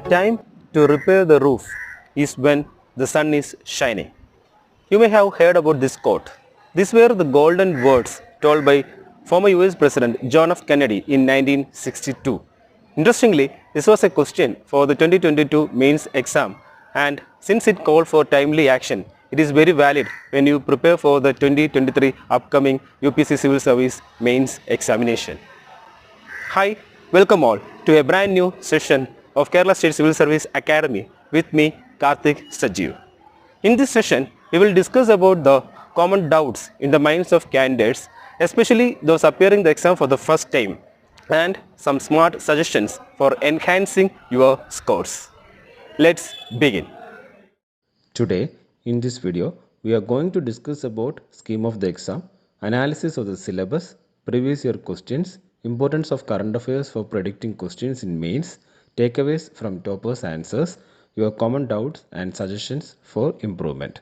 The time to repair the roof is when the sun is shining. You may have heard about this quote. These were the golden words told by former US President John F. Kennedy in 1962. Interestingly, this was a question for the 2022 mains exam, and since it called for timely action, it is very valid when you prepare for the 2023 upcoming UPSC Civil Service mains examination. Hi, welcome all to a brand new session of Kerala State Civil Service Academy with me, Karthik Sajeev. In this session, we will discuss about the common doubts in the minds of candidates, especially those appearing the exam for the first time, and some smart suggestions for enhancing your scores. Let's begin. Today, in this video, we are going to discuss about scheme of the exam, analysis of the syllabus, previous year questions, importance of current affairs for predicting questions in mains, takeaways from toppers' answers, your common doubts and suggestions for improvement.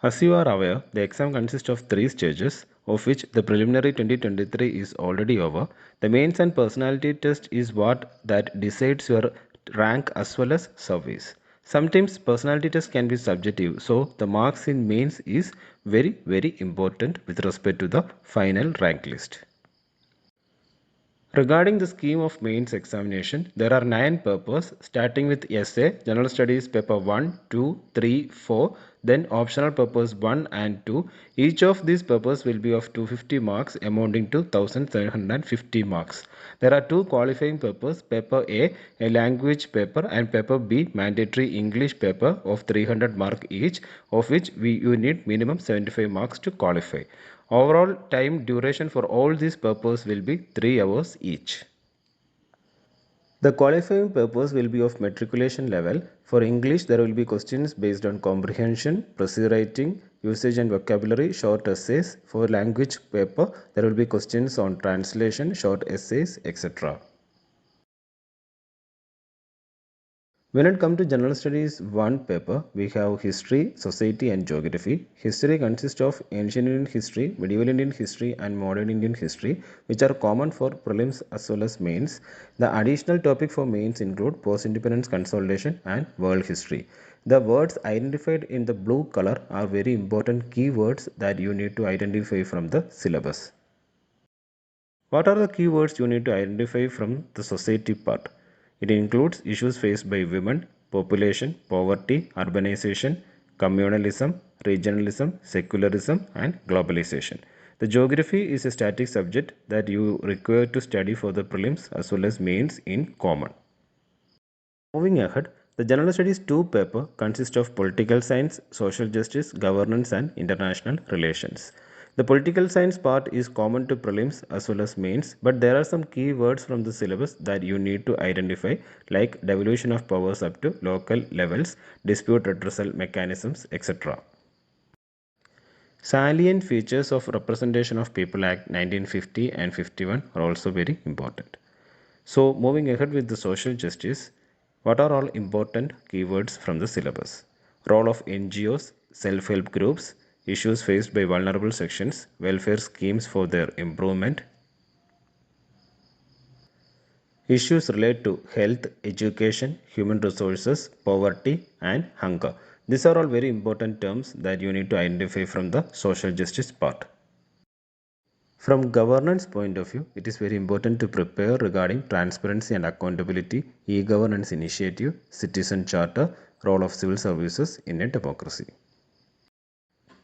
As you are aware, the exam consists of 3 stages, of which the preliminary 2023 is already over. The mains and personality test is what that decides your rank as well as service. Sometimes personality test can be subjective, so the marks in mains is very important with respect to the final rank list. Regarding the scheme of mains examination, there are 9 papers starting with essay, general studies paper 1, 2, 3, 4, then optional papers 1 and 2. Each of these papers will be of 250 marks amounting to 1750 marks. There are 2 qualifying papers, paper A language paper and paper B mandatory English paper of 300 mark each, of which you need minimum 75 marks to qualify. Overall time duration for all these papers will be 3 hours each. The qualifying papers will be of matriculation level. For English, there will be questions based on comprehension, procedure writing, usage and vocabulary, short essays. For language paper, there will be questions on translation, short essays, etc. When it comes to General Studies 1 paper, we have History, Society and Geography. History consists of Ancient Indian History, Medieval Indian History and Modern Indian History, which are common for prelims as well as mains. The additional topic for mains include Post-Independence Consolidation and World History. The words identified in the blue color are very important keywords that you need to identify from the syllabus. What are the keywords you need to identify from the society part? It includes issues faced by women, population, poverty, urbanization, communalism, regionalism, secularism, and globalization. The geography is a static subject that you require to study for the prelims as well as mains in common. Moving ahead, the General Studies 2 paper consists of political science, social justice, governance, and international relations. The political science part is common to prelims as well as mains, but there are some key words from the syllabus that you need to identify, like devolution of powers up to local levels, dispute redressal mechanisms, etc. Salient features of Representation of People Act 1950 and 51 are also very important. So, moving ahead with the social justice, what are all important keywords from the syllabus? Role of NGOs, self-help groups, issues faced by vulnerable sections, welfare schemes for their improvement, issues related to health, education, human resources, poverty, and hunger. These are all very important terms that you need to identify from the social justice part. From governance point of view, it is very important to prepare regarding transparency and accountability, e-governance initiative, citizen charter, role of civil services in a democracy.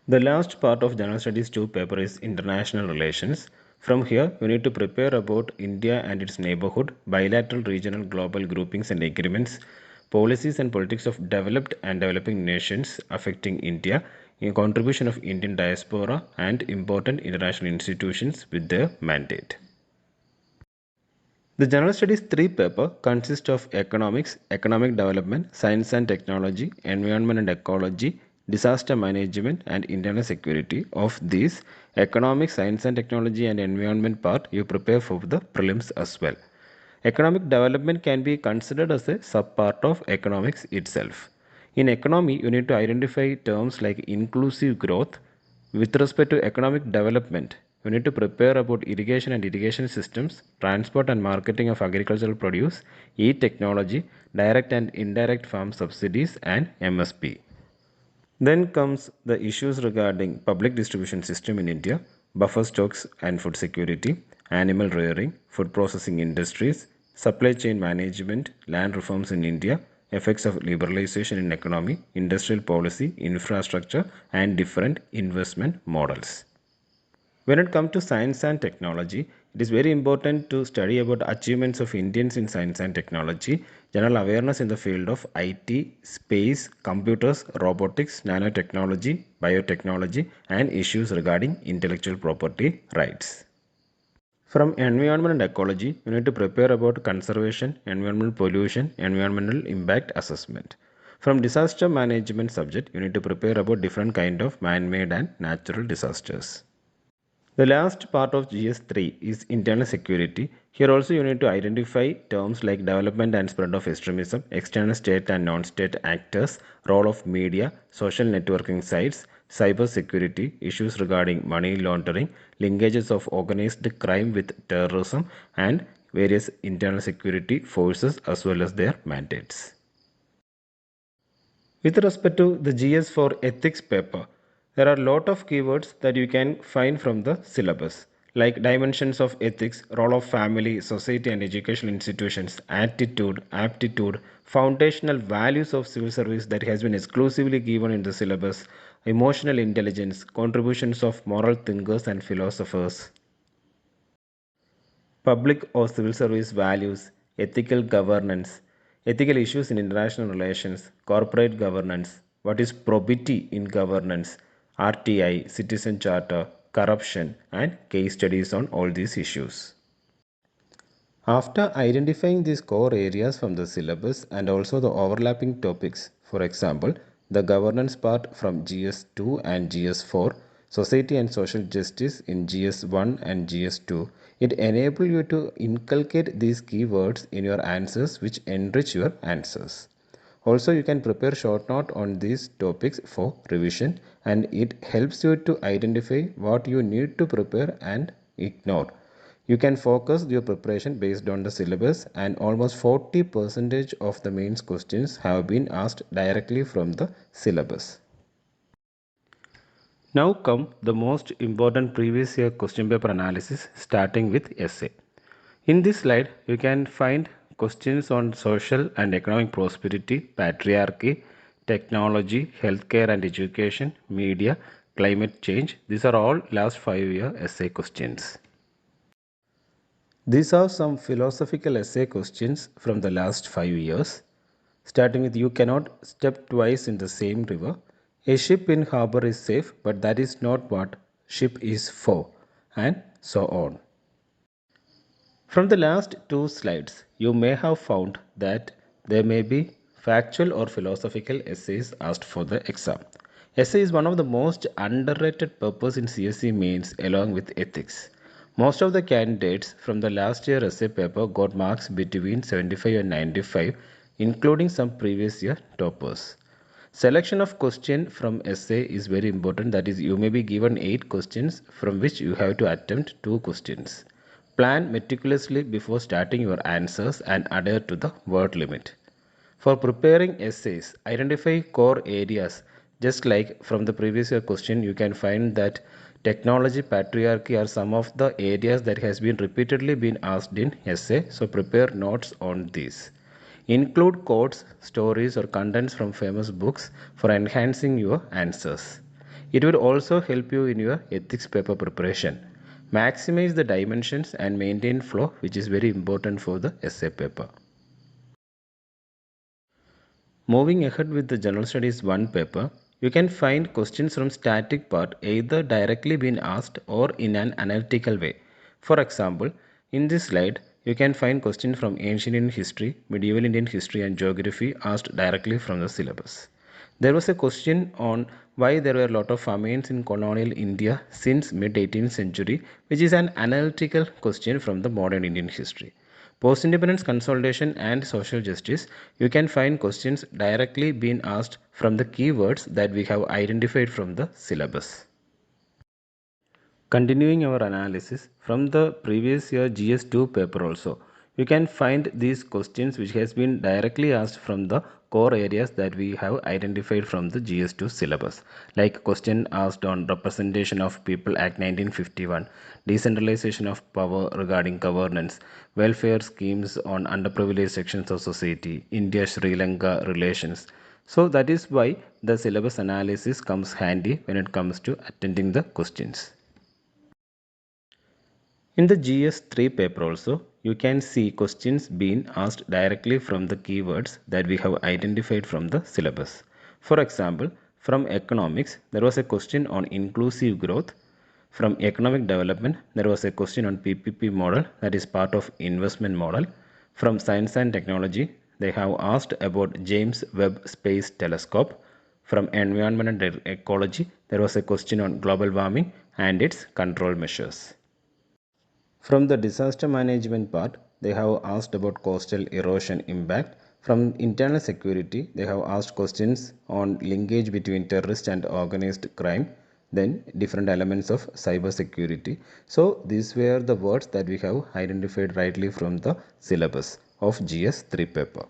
The last part of General Studies 2 paper is international relations. From here, you need to prepare about India and its neighborhood, bilateral, regional, global groupings and agreements, policies and politics of developed and developing nations affecting India, a contribution of Indian diaspora and important international institutions with their mandate. The General Studies 3 paper consists of economics, economic development, science and technology, environment and ecology, disaster management and internal security. Of these, economics, science and technology and environment part you prepare for the prelims as well. Economic development can be considered as a sub-part of economics itself. In economy, you need to identify terms like inclusive growth. With respect to economic development, you need to prepare about irrigation and irrigation systems, transport and marketing of agricultural produce, e-technology, direct and indirect farm subsidies, and MSP. Then comes the issues regarding public distribution system in India, buffer stocks and food security, animal rearing, food processing industries, supply chain management, land reforms in India, effects of liberalization in economy, industrial policy, infrastructure, and different investment models. When it comes to science and technology, it is very important to study about achievements of Indians in science and technology, general awareness in the field of IT, space, computers, robotics, nanotechnology, biotechnology, and issues regarding intellectual property rights. From environment and ecology, you need to prepare about conservation, environmental pollution, environmental impact assessment. From disaster management subject, you need to prepare about different kind of man-made and natural disasters. The last part of GS3 is internal security. Here also you need to identify terms like development and spread of extremism, external state and non-state actors, role of media, social networking sites, cyber security, issues regarding money laundering, linkages of organized crime with terrorism, and various internal security forces as well as their mandates. With respect to the GS for ethics paper, there are a lot of keywords that you can find from the syllabus, like dimensions of ethics, role of family, society and educational institutions, attitude, aptitude, foundational values of civil service that has been exclusively given in the syllabus, emotional intelligence, contributions of moral thinkers and philosophers, public or civil service values, ethical governance, ethical issues in international relations, corporate governance, what is probity in governance, RTI, citizen charter, corruption, and case studies on all these issues. After identifying these core areas from the syllabus and also the overlapping topics, for example, the governance part from GS2 and GS4, society and social justice in GS1 and GS2, it enables you to inculcate these keywords in your answers which enrich your answers. Also, you can prepare short note on these topics for revision and it helps you to identify what you need to prepare and ignore. You can focus your preparation based on the syllabus and almost 40% of the mains questions have been asked directly from the syllabus. Now come the most important previous year question paper analysis starting with essay. In this slide, you can find questions on social and economic prosperity, patriarchy, technology, healthcare and education, media, climate change. These are all last 5-year essay questions. These are some philosophical essay questions from the last 5 years. Starting with you cannot step twice in the same river. A ship in harbor is safe, but that is not what ship is for, and so on. From the last two slides, you may have found that there may be factual or philosophical essays asked for the exam. Essay is one of the most underrated papers in CSE mains along with ethics. Most of the candidates from the last year essay paper got marks between 75 and 95, including some previous year toppers. Selection of question from essay is very important. That is, you may be given 8 questions from which you have to attempt 2 questions. Plan meticulously before starting your answers and adhere to the word limit. For preparing essays, identify core areas. Just like from the previous year question, you can find that technology, patriarchy are some of the areas that has been repeatedly been asked in essay. So prepare notes on these. Include quotes, stories or contents from famous books for enhancing your answers. It will also help you in your ethics paper preparation. Maximize the dimensions and maintain flow, which is very important for the essay paper. Moving ahead with the General Studies 1 paper, you can find questions from static part either directly being asked or in an analytical way. For example, in this slide, you can find questions from ancient Indian history, medieval Indian history and geography asked directly from the syllabus. There was a question on why there were a lot of famines in colonial India since mid 18th century, which is an analytical question from the modern Indian history. Post-independence consolidation and social justice, you can find questions directly being asked from the keywords that we have identified from the syllabus. Continuing our analysis from the previous year GS2 paper also, you can find these questions which has been directly asked from the core areas that we have identified from the GS2 syllabus. Like question asked on Representation of People Act 1951, decentralization of power regarding governance, welfare schemes on underprivileged sections of society, India-Sri Lanka relations. So that is why the syllabus analysis comes handy when it comes to attending the questions. In the GS3 paper also, you can see questions being asked directly from the keywords that we have identified from the syllabus. For example, from economics, there was a question on inclusive growth. From economic development, there was a question on PPP model, that is part of investment model. From science and technology, they have asked about James Webb Space Telescope. From environment and ecology, there was a question on global warming and its control measures. From the disaster management part, they have asked about coastal erosion impact. From internal security, they have asked questions on linkage between terrorist and organized crime, then different elements of cyber security. So these were the words that we have identified rightly from the syllabus of GS3 paper.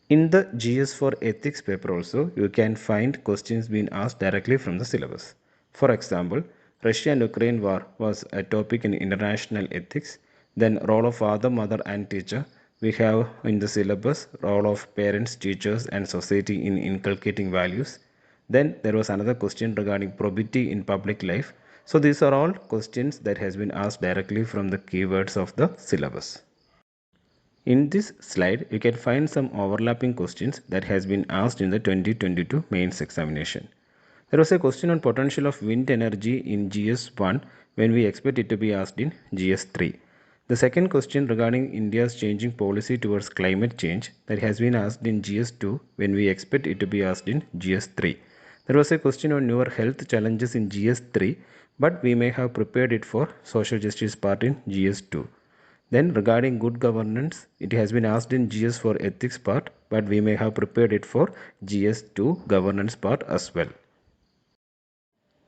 In the GS for ethics paper also, you can find questions being asked directly from the syllabus. For example, Russia and Ukraine war was a topic in international ethics. Then role of father, mother and teacher. We have in the syllabus role of parents, teachers and society in inculcating values. Then there was another question regarding probity in public life. So these are all questions that has been asked directly from the keywords of the syllabus. In this slide, you can find some overlapping questions that has been asked in the 2022 mains examination. There was a question on potential of wind energy in GS1 when we expect it to be asked in GS3. The second question regarding India's changing policy towards climate change that has been asked in GS2 when we expect it to be asked in GS3. There was a question on newer health challenges in GS3, but we may have prepared it for social justice part in GS2. Then regarding good governance, it has been asked in GS for ethics part, but we may have prepared it for GS2 governance part as well.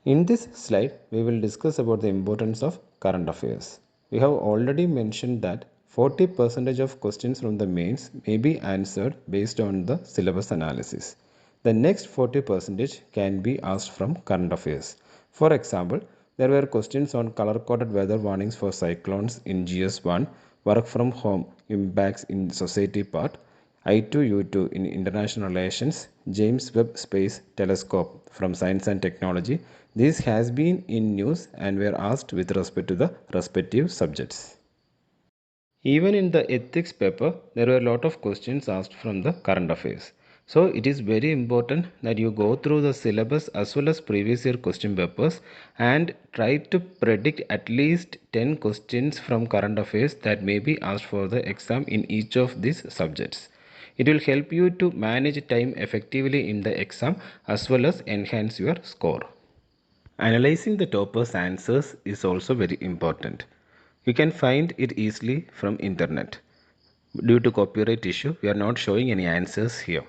In this slide, we will discuss about the importance of current affairs. We have already mentioned that 40% of questions from the mains may be answered based on the syllabus analysis. The next 40% can be asked from current affairs. For example, there were questions on color-coded weather warnings for cyclones in GS1, work from home impacts in society part, I2U2 in international relations, James Webb Space Telescope from science and technology. This has been in news and were asked with respect to the respective subjects. Even in the ethics paper, there were a lot of questions asked from the current affairs. So it is very important that you go through the syllabus as well as previous year question papers and try to predict at least 10 questions from current affairs that may be asked for the exam in each of these subjects. It will help you to manage time effectively in the exam as well as enhance your score. Analyzing the topper's answers is also very important. You can find it easily from internet. Due to copyright issue, we are not showing any answers here.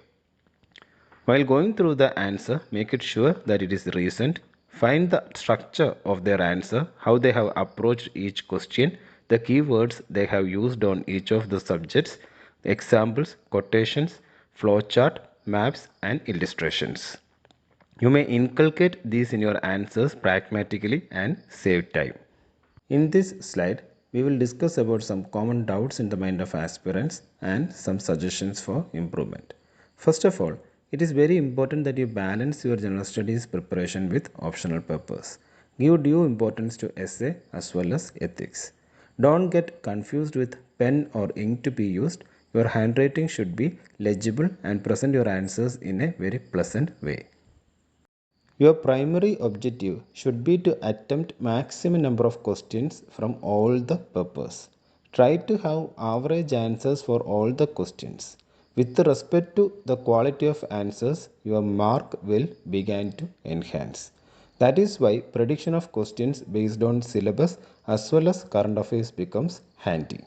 While going through the answer, make it sure that it is recent. Find the structure of their answer, how they have approached each question, the keywords they have used on each of the subjects, examples, quotations, flowchart, maps and illustrations. You may inculcate these in your answers pragmatically and save time. In this slide, we will discuss about some common doubts in the mind of aspirants and some suggestions for improvement. First of all, it is very important that you balance your general studies preparation with optional papers. Give due importance to essay as well as ethics. Don't get confused with pen or ink to be used. Your handwriting should be legible and present your answers in a very pleasant way. Your primary objective should be to attempt maximum number of questions from all the papers. Try to have average answers for all the questions. With respect to the quality of answers, your mark will begin to enhance. That is why prediction of questions based on syllabus as well as current affairs becomes handy.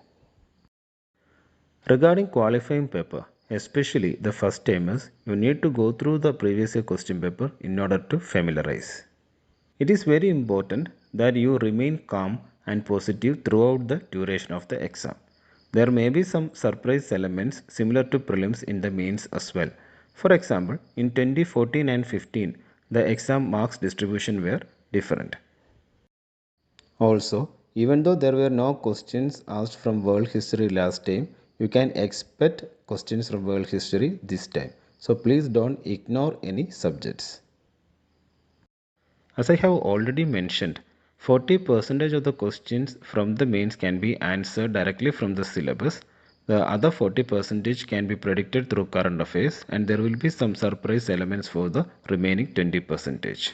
Regarding qualifying paper, especially the first timers, you need to go through the previous year question paper in order to familiarize. It is very important that you remain calm and positive throughout the duration of the exam. There may be some surprise elements similar to prelims in the mains as well. For example, in 2014 and 15, the exam marks distribution were different. Also, even though there were no questions asked from world history last time, you can expect questions from world history this time. So please don't ignore any subjects. As I have already mentioned, 40% of the questions from the mains can be answered directly from the syllabus. The other 40% can be predicted through current affairs, and there will be some surprise elements for the remaining 20%.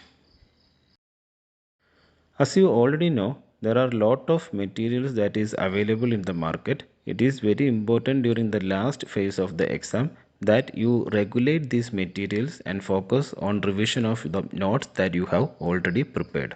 As you already know, there are a lot of materials that is available in the market. It is very important during the last phase of the exam that you regulate these materials and focus on revision of the notes that you have already prepared.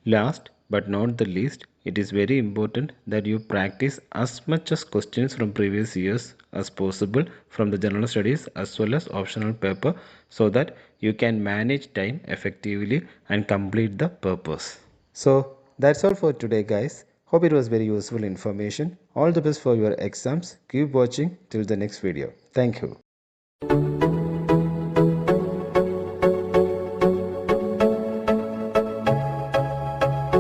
Last but not the least, it is very important that you practice as much as questions from previous years as possible from the general studies as well as optional paper so that you can manage time effectively and complete the purpose. So that's all for today guys. Hope it was very useful information. All the best for your exams. Keep watching till the next video. Thank you.